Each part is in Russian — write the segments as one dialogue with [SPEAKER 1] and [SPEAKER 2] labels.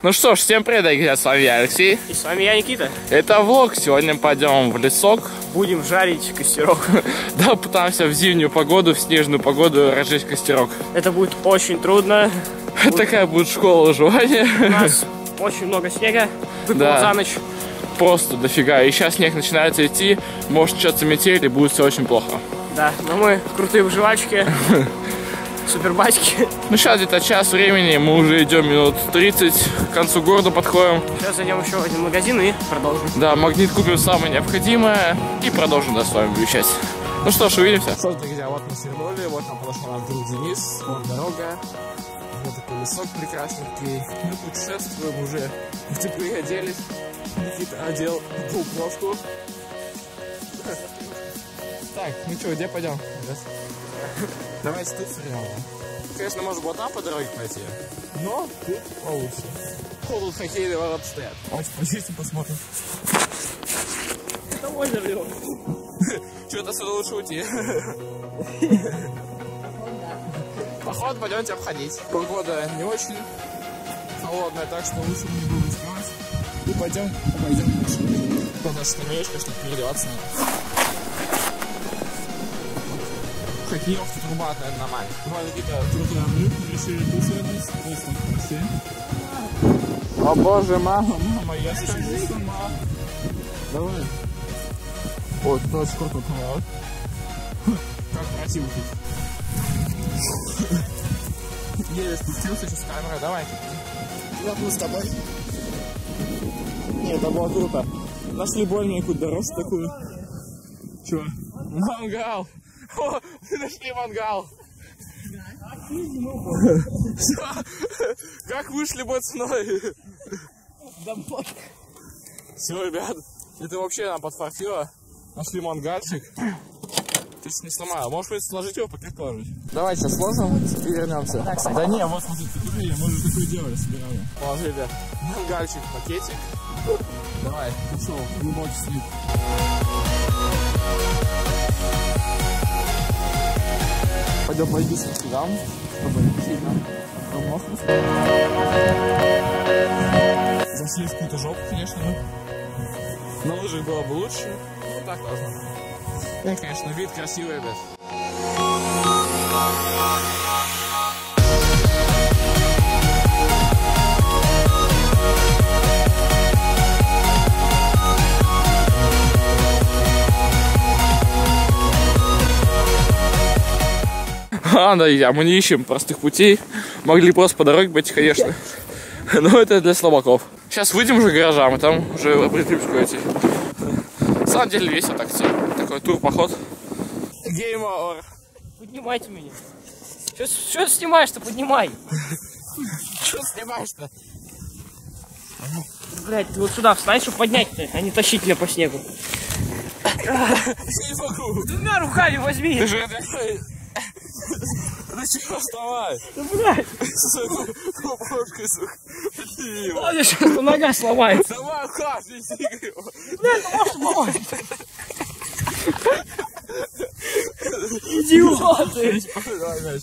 [SPEAKER 1] Ну что ж, всем привет, друзья, с вами я, Алексей.
[SPEAKER 2] И с вами я, Никита.
[SPEAKER 1] Это влог, сегодня пойдем в лесок.
[SPEAKER 2] Будем жарить костерок.
[SPEAKER 1] Да, пытаемся в зимнюю погоду, в снежную погоду разжечь костерок.
[SPEAKER 2] Это будет очень трудно.
[SPEAKER 1] Такая будет школа выживания.
[SPEAKER 2] У нас очень много снега выпало за ночь.
[SPEAKER 1] Просто дофига. И сейчас снег начинается идти, может начаться метель и будет все очень плохо.
[SPEAKER 2] Да, но мы крутые выживачки. Супербатьки.
[SPEAKER 1] Ну сейчас где-то час времени, мы уже идем минут 30, к концу города подходим.
[SPEAKER 2] Сейчас зайдем еще в один магазин и продолжим.
[SPEAKER 1] Да, магнит купим самое необходимое и продолжим, да, с вами вещать. Ну что ж, увидимся. Что ж, друзья, вот мы свернули, вот нам подошел наш друг Денис, вот дорога, вот такой лесок прекрасненький. Мы путешествуем уже, в теплые оделись, Никита одел GoPro-шку. Так, ну что, где пойдем? Давайте тут свернем. Конечно, может вот там по дороге пойти, но тут получше. Тут хоккейные ворота стоят. Давайте почистим, посмотрим.
[SPEAKER 2] Это озеро.
[SPEAKER 1] Что-то отсюда лучше уйти. Походу пойдемте обходить. Погода не очень холодная, так что лучше не будем рисковать. И пойдем дальше. Вот наша скамеечка, чтобы переодеваться надо. Хоккеевка труба, наверное, нормально. Ну, какие-то трудные решили тусовать. О боже, мама, я сейчас сама. Давай. Вот, это очень крутой поворот. Как красиво тут. Еле спустился сейчас с камерой, давай. Я буду с тобой. Нет, это было круто. Нашли более-менее дорожку такую. Чего? Мангал! О, мы нашли мангал! Как вышли пацаны? Все, ребят, это вообще нам подфартило. Нашли мангальчик. Ты не сломал. Можешь сложить его, пока положить. Давай сейчас сложим и вернемся. Да не, вот смотри, мы уже такое делали, собирали. Положи, ребят. Мангальчик, пакетик. Давай, пошел, глубокий слип. Пойдем пройдись к нам, чтобы не сильно промокнуть. Зашли в какую-то жопу, конечно. На лыжах было бы лучше. Ну так должно. И, конечно, вид красивый, ребят. Ладно, друзья, мы не ищем простых путей. Могли просто по дороге пойти, конечно. Но это для слабаков. Сейчас выйдем уже к гаражам, и там уже прикрепку идти. На самом деле весело так идти. Такой тур-поход. Game over.
[SPEAKER 2] Поднимайте меня. Что ты снимаешь-то? Поднимай.
[SPEAKER 1] Что снимаешь-то?
[SPEAKER 2] Блять, ты вот сюда встань, чтобы поднять-то, а не тащить меня по снегу.
[SPEAKER 1] Не могу.
[SPEAKER 2] Двумя руками возьми.
[SPEAKER 1] Ты же... Ну чего, вставай?
[SPEAKER 2] Да блядь.
[SPEAKER 1] Купошкой, сука.
[SPEAKER 2] Ладно, сейчас нога сломается.
[SPEAKER 1] Давай, хас, не стигай его.
[SPEAKER 2] Блядь, ну может идиоты.
[SPEAKER 1] Давай, мяч.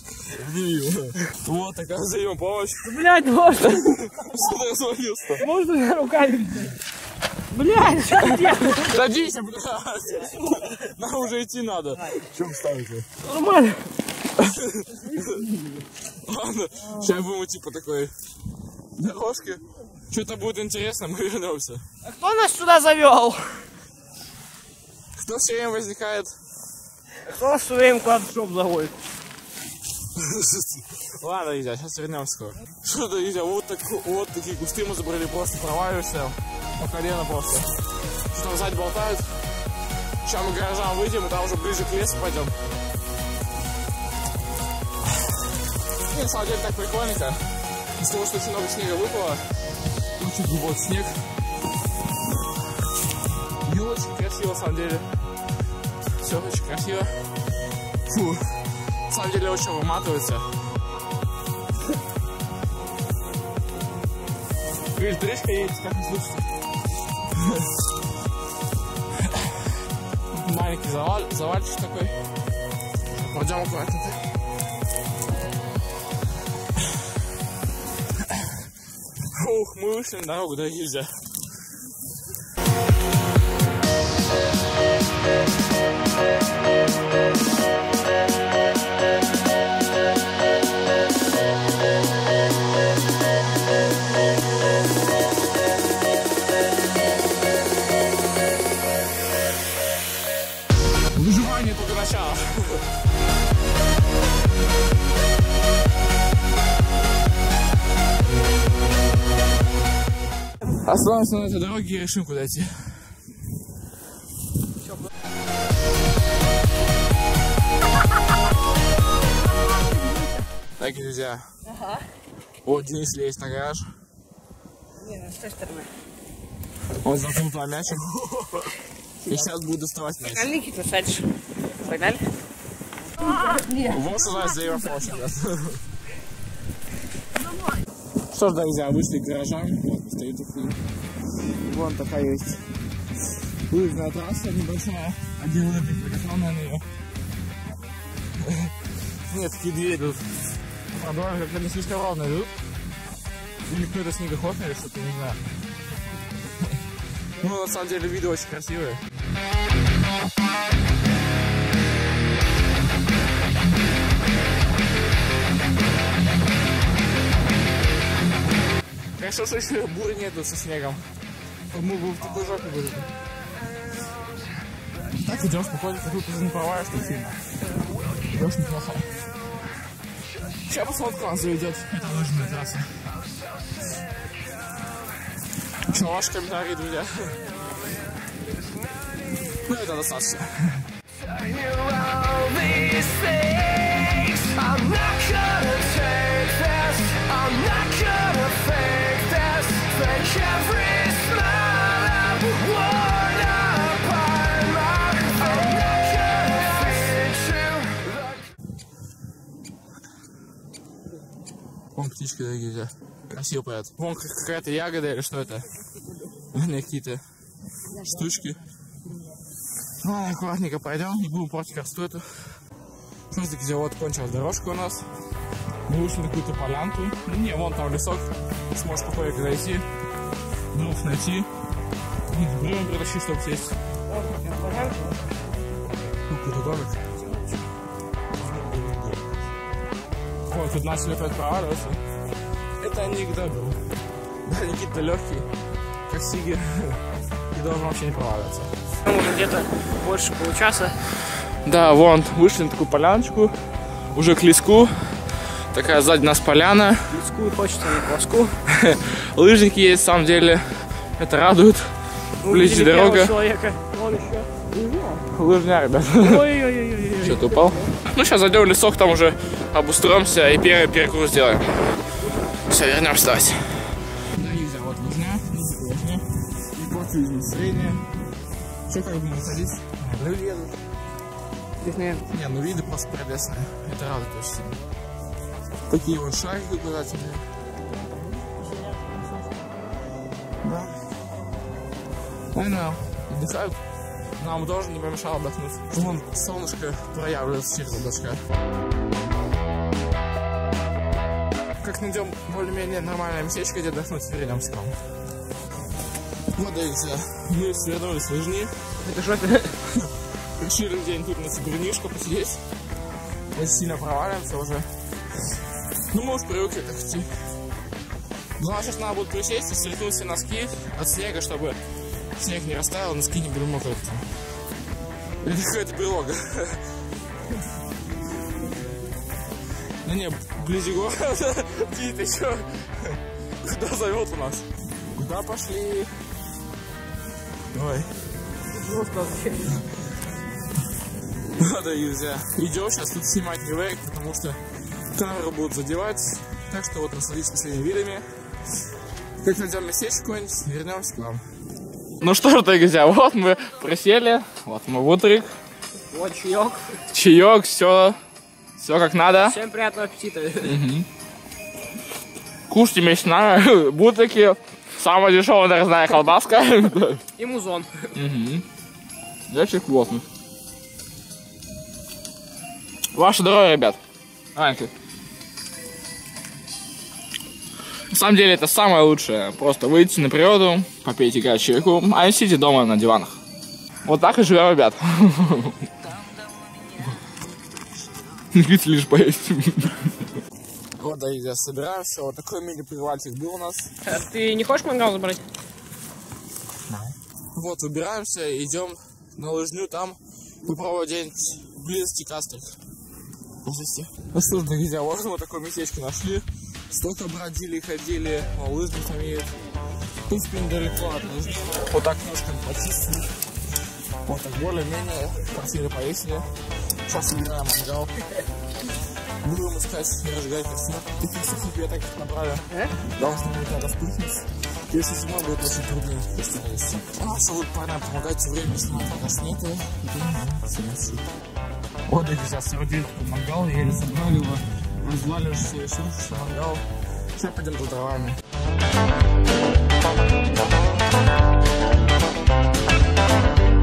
[SPEAKER 1] Вот, такая взаимопомощь.
[SPEAKER 2] Блядь, можно.
[SPEAKER 1] Что ты развалился-то?
[SPEAKER 2] Можно двумя руками? Блядь, что ты делаешь?
[SPEAKER 1] Садись, блядь. Нам уже идти надо. Чем ставите?
[SPEAKER 2] Нормально.
[SPEAKER 1] Ладно, сейчас будем идти по такой дорожке. Что-то будет интересно, мы вернемся.
[SPEAKER 2] А кто нас сюда завел?
[SPEAKER 1] Кто все время возникает?
[SPEAKER 2] Кто нас все время куда-то в шоп заводит?
[SPEAKER 1] Ладно, друзья, сейчас вернемся скоро. Что-то, друзья, вот такие кусты мы забрали, просто проваливаемся по колено просто. Что там сзади болтают. Сейчас мы к гаражам выйдем, и там уже ближе к лесу пойдем. И, на самом деле так прикольненько. Из-за того, что очень много снега выпало. Очень глубокий снег. И очень красиво, на самом деле. Все очень красиво. Фу. На самом деле очень выматывается. Электричка едет, как не слышно. Маленький завальчик такой. Пойдем аккуратненько. Ух, мы вышли на дорогу, дорогие друзья. Выживание только начало. Остановимся на этой дороге и решим, куда идти. Так, друзья.
[SPEAKER 2] Ага.
[SPEAKER 1] Вот Денис лезет на гараж.
[SPEAKER 2] Не, с той стороны.
[SPEAKER 1] Он запнул туда мячик. И сейчас будет доставать мяч.
[SPEAKER 2] Никит, насадишь. Погнали?
[SPEAKER 1] Вот у нас за Еврофошек. Что ж, друзья, вышли к гаражам. Вот, стоит такие. Вон такая есть лыжная трасса небольшая. Один лыжник прикатал на нее. Нет, такие две идут. Правда, как они слишком ровно идут. Или кто-то снегоход или что-то, не знаю. Ну, на самом деле, виды очень красивые. Хорошо, что еще буры нету со снегом. Мы бы в такой жопе были. Так идем спокойно, тут уже не проваешь, что сильно. Идешь неплохо. Сейчас посмотрим, как он заведет. Это лыжная трасса. Что, ваши комментарии, друзья? Ну, это достаточно. Вон птички, дорогие друзья. Красиво поят. Вон какая-то ягода или что это? Какие-то штучки. Ладно, аккуратненько пойдем, не будем портить красоту эту. Что ж, друзья, вот кончилась дорожка у нас. Мы вышли на какую-то полянку. Ну не, вон там лесок. Сможешь спокойно зайти. Дров найти. Бревен притащи, чтобы сесть. Ну, какой-то домик. Ой, тут начали опять проваливаться. Это анекдот был. Да, Никита легкий, как сиги. И должен вообще не проваливаться.
[SPEAKER 2] Уже где-то больше получаса.
[SPEAKER 1] Да, вон, вышли на такую поляночку. Уже к леску. Такая сзади нас поляна.
[SPEAKER 2] Леску и хочется на кваску.
[SPEAKER 1] Лыжники есть, на самом деле. Это радует. Вблизи дорога.
[SPEAKER 2] Человека. Вон еще.
[SPEAKER 1] Лыжня, ребят.
[SPEAKER 2] Ой-ой-ой.
[SPEAKER 1] Что-то упал. Ну, сейчас зайдем в лесок, там уже обустроимся и первый перекрут сделаем. Все, вернемся, давайте. Да, нельзя, вот лыжня. И вот средняя. Что, как будем ходить? Люди едут.
[SPEAKER 2] Здесь, наверное.
[SPEAKER 1] Не, ну виды просто прелестные. Это радует очень сильно. Такие вот шарики указательные. Да. Наверное, отдыхают. Нам тоже не помешало отдохнуть. Вон солнышко проявляется через облачка. Как найдем более-менее нормальное местечко, где отдохнуть, вернемся к вам. Вот, друзья, мы свернулись с лыжни.
[SPEAKER 2] Это жопе.
[SPEAKER 1] Решили где-нибудь тут на цибернишку посидеть. Очень сильно проваливаемся уже. Ну, мы уж привыкли так идти. Главное, сейчас надо будет присесть и стряхнуть все носки от снега, чтобы снег не растаял, носки не были мокрые. Это какая-то прилога. Ну не, вблизи города. Ти, ты чё? Куда зовет у нас? Куда пошли? Давай. Надо, друзья. Идем сейчас тут снимать не вейк, потому что камеру будут задевать. Так что вот насладитесь последними видами. Как найдем местечко какое-нибудь, вернемся к вам. Ну что ж, друзья, вот мы присели. Вот мой бутерик.
[SPEAKER 2] Вот чаек.
[SPEAKER 1] Чаек, все как надо.
[SPEAKER 2] Всем приятного аппетита.
[SPEAKER 1] Кушайте вместе с нами. Бутерики. Самая дешевая нарезная колбаска.
[SPEAKER 2] И музон.
[SPEAKER 1] Очень плотно. Ваше здоровье, ребят. Давайте. На самом деле это самое лучшее. Просто выйти на природу, попейте чайку, а не сидите дома на диванах. Вот так и живем, ребят. Лишь поесть. Вот, да, собираемся. Вот такой мини-привальчик был у нас.
[SPEAKER 2] А ты не хочешь мангал забрать?
[SPEAKER 1] Вот, выбираемся, идем на лыжню, там попробовать где-нибудь близости кастрик. Ну что ж, друзья, вот мы такое местечко нашли. Столько бродили, ходили, лыжник имеет. Тут, в принципе, далеко от лыжника. Вот так немножко почистили. Вот так более-менее квартиры повесили. Сейчас собираем мангал. Будем искать и разжигать костер. Таких сухих веток набрали. Должны будет надо впрыгнуть. Если зимой будет очень трудно костер вести. А что вот парням помогать все время снимать, пока снег, вот их сейчас соорудили мангал, еле собрали его, развалили все ресурсы, мангал. Сейчас пойдем за дровами.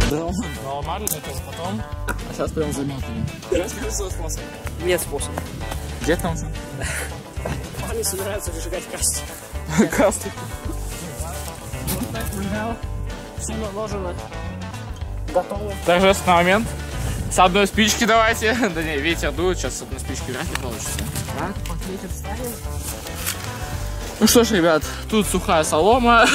[SPEAKER 1] Дрова наломали, это уже потом. А сейчас прям заметили. Расскажи свой способ.
[SPEAKER 2] Нет способа.
[SPEAKER 1] Где там все?
[SPEAKER 2] Они собираются разжигать костер.
[SPEAKER 1] Кастер.
[SPEAKER 2] Вот так мангал. Все наложено. Готово.
[SPEAKER 1] Торжественный момент. С одной спички давайте. Да не, ветер дует, сейчас с одной спички вряд ли получится.
[SPEAKER 2] Так, под ветер встанем.
[SPEAKER 1] Ну что ж, ребят, тут сухая солома.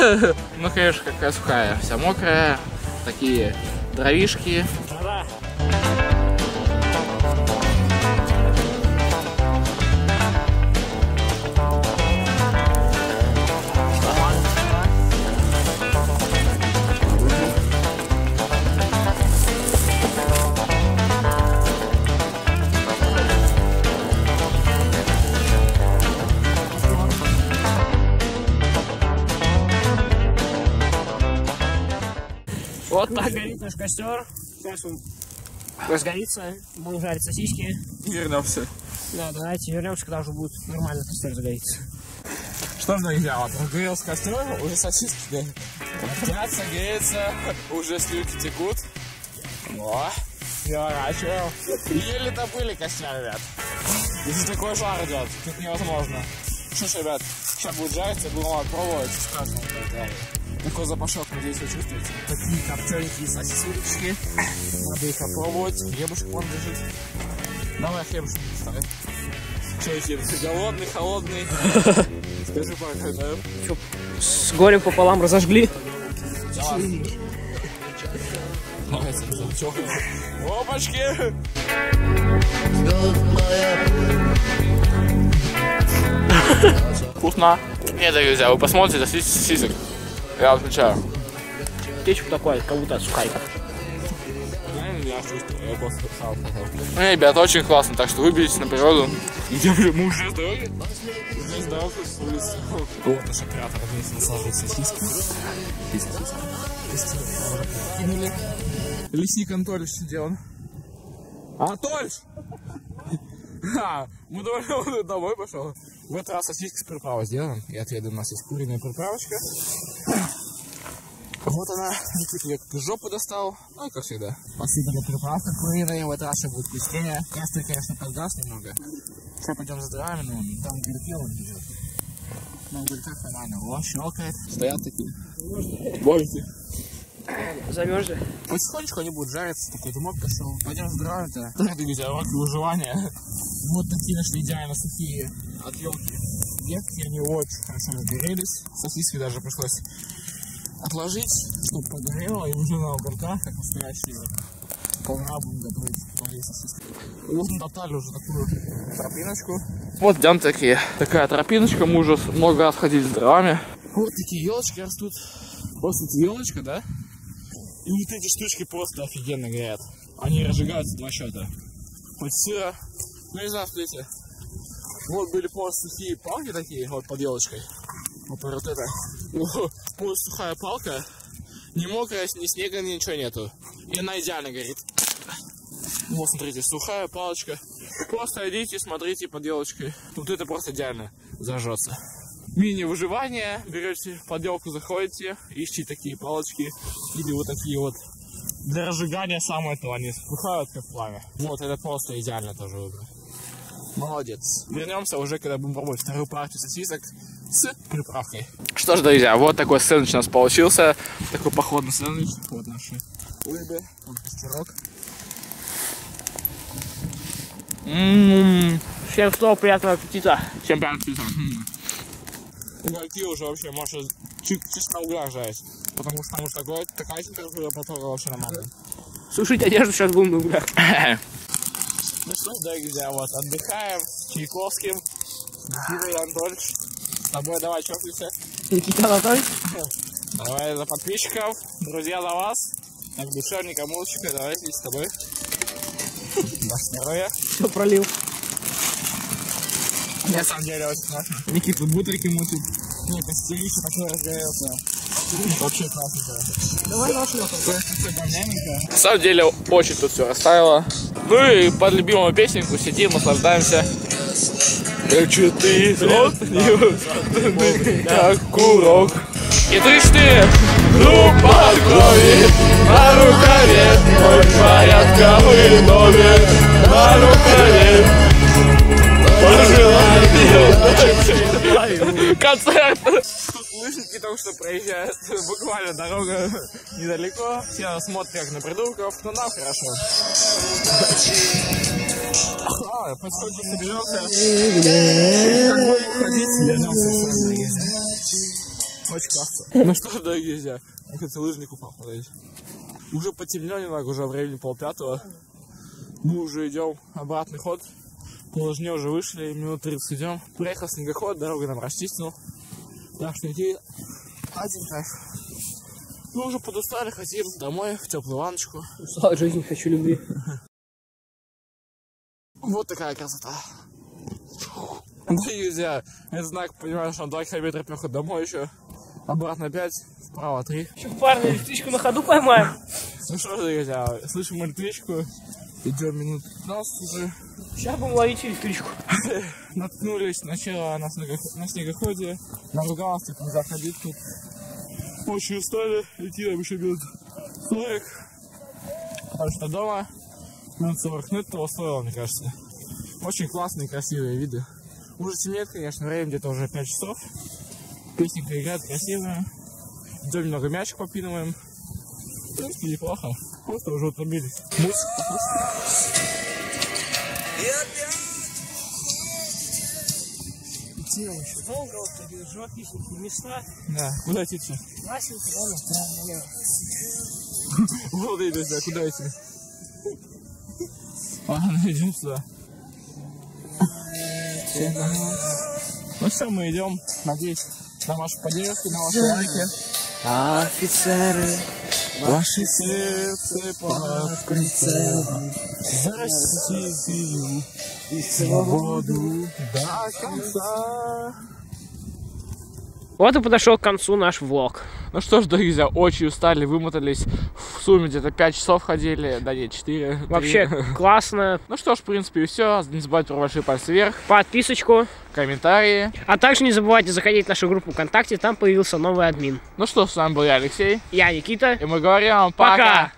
[SPEAKER 1] Ну, конечно, какая сухая. Вся мокрая. Такие дровишки.
[SPEAKER 2] Да. Вот так горит наш костер. Сейчас он разгорится, будем жарить сосиски.
[SPEAKER 1] Вернемся.
[SPEAKER 2] Да, давайте вернемся, когда уже будет нормально костер загорится.
[SPEAKER 1] Что же, друзья, вот разгорелся костер, уже сосиски горятся, греется, уже слюки текут. О, переворачиваем. Еле добыли костер, ребят. Если такой жар идет, тут невозможно. Что ж, ребят, сейчас будет жариться, будем пробовать. Страшно. Такой запашок, надеюсь, вы чувствуете. Такие копченькие сосисочки. Надо их попробовать. Хлебушек вон лежит. Давай хлебушек доставай. Че, Ефим, голодный, холодный? Скажи, пока, да?
[SPEAKER 2] Че, с горем пополам разожгли?
[SPEAKER 1] Давайте, опачки! Вкусно. Нет, друзья, вы посмотрите, сосисок. Я отвечаю.
[SPEAKER 2] Кетчуп такой, как будто сухарик.
[SPEAKER 1] Я чувствую, я просто сам хотел. Ну, ребят, очень классно, так что выберитесь на природу. Мы уже с дороги? Уже с дороги с улицы. Вот наш оператор вместе насаживает сосиски. Кинули. Лесник Анатольевич сидел. Анатольевич! Мы думали, домой пошел. В этот раз сосиски с приправой сделаем. И отведу, у нас есть куриная приправочка. Вот она, Никита ее как из жопы достал. Ну, как всегда. Посыпали приправка куриная, в этот раз будет вкуснее. Костер, конечно, подгас немного. Сейчас пойдем за дровами, но там гирьки он идет. На угольках нормально. О, щелкает. Стоят такие. Бомбики.
[SPEAKER 2] Замерзли.
[SPEAKER 1] Потихонечку они будут жариться, такой дымок пошел. Пойдем с дровами-то. Так, друзья, уроки выживания. Вот такие нашли идеально сухие от елки ветки, они очень хорошо разгорелись. Сосиски даже пришлось отложить, чтобы погорело, и уже на уголках, как настоящие полна будем готовить твои сосиски. Вот натоптали уже такую тропиночку. Вот идем такая тропиночка, мы уже много раз ходили с дровами. Вот такие елочки растут. Просто эта елочка, да? И вот эти штучки просто офигенно горят. Они разжигаются два счета. Хоть сыро. Ну не знаю, смотрите. Вот были просто сухие палки такие, вот под елочкой. Вот это. Вот сухая палка. Ни мокрая, ни снега, ничего нету. И она идеально горит. Вот смотрите, сухая палочка. Просто идите, смотрите под елочкой. Вот это просто идеально зажжется. Мини-выживание. Берете под елку, заходите, ищите такие палочки. Или вот такие вот. Для разжигания самое то, они вспыхают как пламя. Вот, это просто идеально тоже выбор. Молодец. Вернемся уже, когда будем пробовать вторую партию сосисок. с приправкой. Что ж, друзья, вот такой сэндвич у нас получился. Такой походный сэндвич. Вот наши рыбы, вот костерок.
[SPEAKER 2] Всем снова приятного аппетита.
[SPEAKER 1] Всем приятного аппетита. Угольки уже вообще можно чисто на углях жарить. Потому что там уж такая температура потока вообще нормально.
[SPEAKER 2] Сушить одежду сейчас будем на углях.
[SPEAKER 1] Ну что, друзья, вот отдыхаем с Чайковским, с Никитой Анатольевич. С тобой давай чокнемся.
[SPEAKER 2] Никита Анатольевич.
[SPEAKER 1] Давай за подписчиков, друзья, за вас. Так, душевника, мулочка, давай здесь с тобой. На здоровье.
[SPEAKER 2] Все пролил.
[SPEAKER 1] На самом деле очень классно. Никита бутыльки мутит. Нет, костерище такое разгорелся. Вообще классно.
[SPEAKER 2] Давай наш Лёха.
[SPEAKER 1] На самом деле очень тут все растаяло. Ну и под любимую песенку сидим, наслаждаемся. Хочу ты как курок. И ты группа крови на рукаве, мой порядковый номер на рукаве. Пожелай концерт. Лыжники только что проезжают, буквально дорога недалеко. Все смотрят как на придурков, но нам хорошо. Поскольку соберемся, очень классно. Ну что ж, дорогие друзья, я хочу лыжнику походить. Уже потемнело немного, уже времени 4:30. Мы уже идем обратный ход. По лыжне уже вышли, минут 30 идем. Приехал снегоход, дорога нам расчистил. Так что идти один кайф. Мы уже подустали, хотим домой, в теплую ванночку.
[SPEAKER 2] Устал от жизни, хочу любви.
[SPEAKER 1] Вот такая красота. Друзья, это знак, понимаешь, что 2 километра пехот домой еще. Обратно 5, вправо 3.
[SPEAKER 2] Еще парня электричку на ходу поймаем.
[SPEAKER 1] Ну что, друзья, слышим электричку. Идем минут 15 уже.
[SPEAKER 2] Сейчас будем ловить электричку.
[SPEAKER 1] Наткнулись сначала на снегоходе. Наругался, типа, нельзя ходить тут. Очень устали. Идти нам еще минут 40. Потому что дома минут 40. Ну, это того стоило, мне кажется. Очень классные, красивые виды. Уже темнеет, конечно, время где-то уже 5 часов. Песенка играет красивая. Идем немного мячик попинываем. В принципе, неплохо. Просто уже утомились. Музыка.
[SPEAKER 2] Идти нам еще долго, вот такие живописные места.
[SPEAKER 1] Да, куда идти?
[SPEAKER 2] Васенька, налево.
[SPEAKER 1] Вот и друзья, куда идти? Ладно, идем сюда. Ну все, мы идем. Надеюсь на вашу поддержку, на ваши лайки.
[SPEAKER 2] Офицеры,
[SPEAKER 1] Ваши сердце под прицелом, за Россию и свободу до конца.
[SPEAKER 2] Вот и подошел к концу наш влог.
[SPEAKER 1] Ну что ж, друзья, очень устали, вымотались. В сумме где-то 5 часов ходили, да нет, 4. 3.
[SPEAKER 2] Вообще классно.
[SPEAKER 1] Ну что ж, в принципе, и все. Не забывайте про большие пальцы вверх,
[SPEAKER 2] Подписочку.
[SPEAKER 1] комментарии.
[SPEAKER 2] А также не забывайте заходить в нашу группу ВКонтакте, там появился новый админ.
[SPEAKER 1] Ну что, с вами был я, Алексей.
[SPEAKER 2] Я Никита.
[SPEAKER 1] И мы говорим вам
[SPEAKER 2] Пока!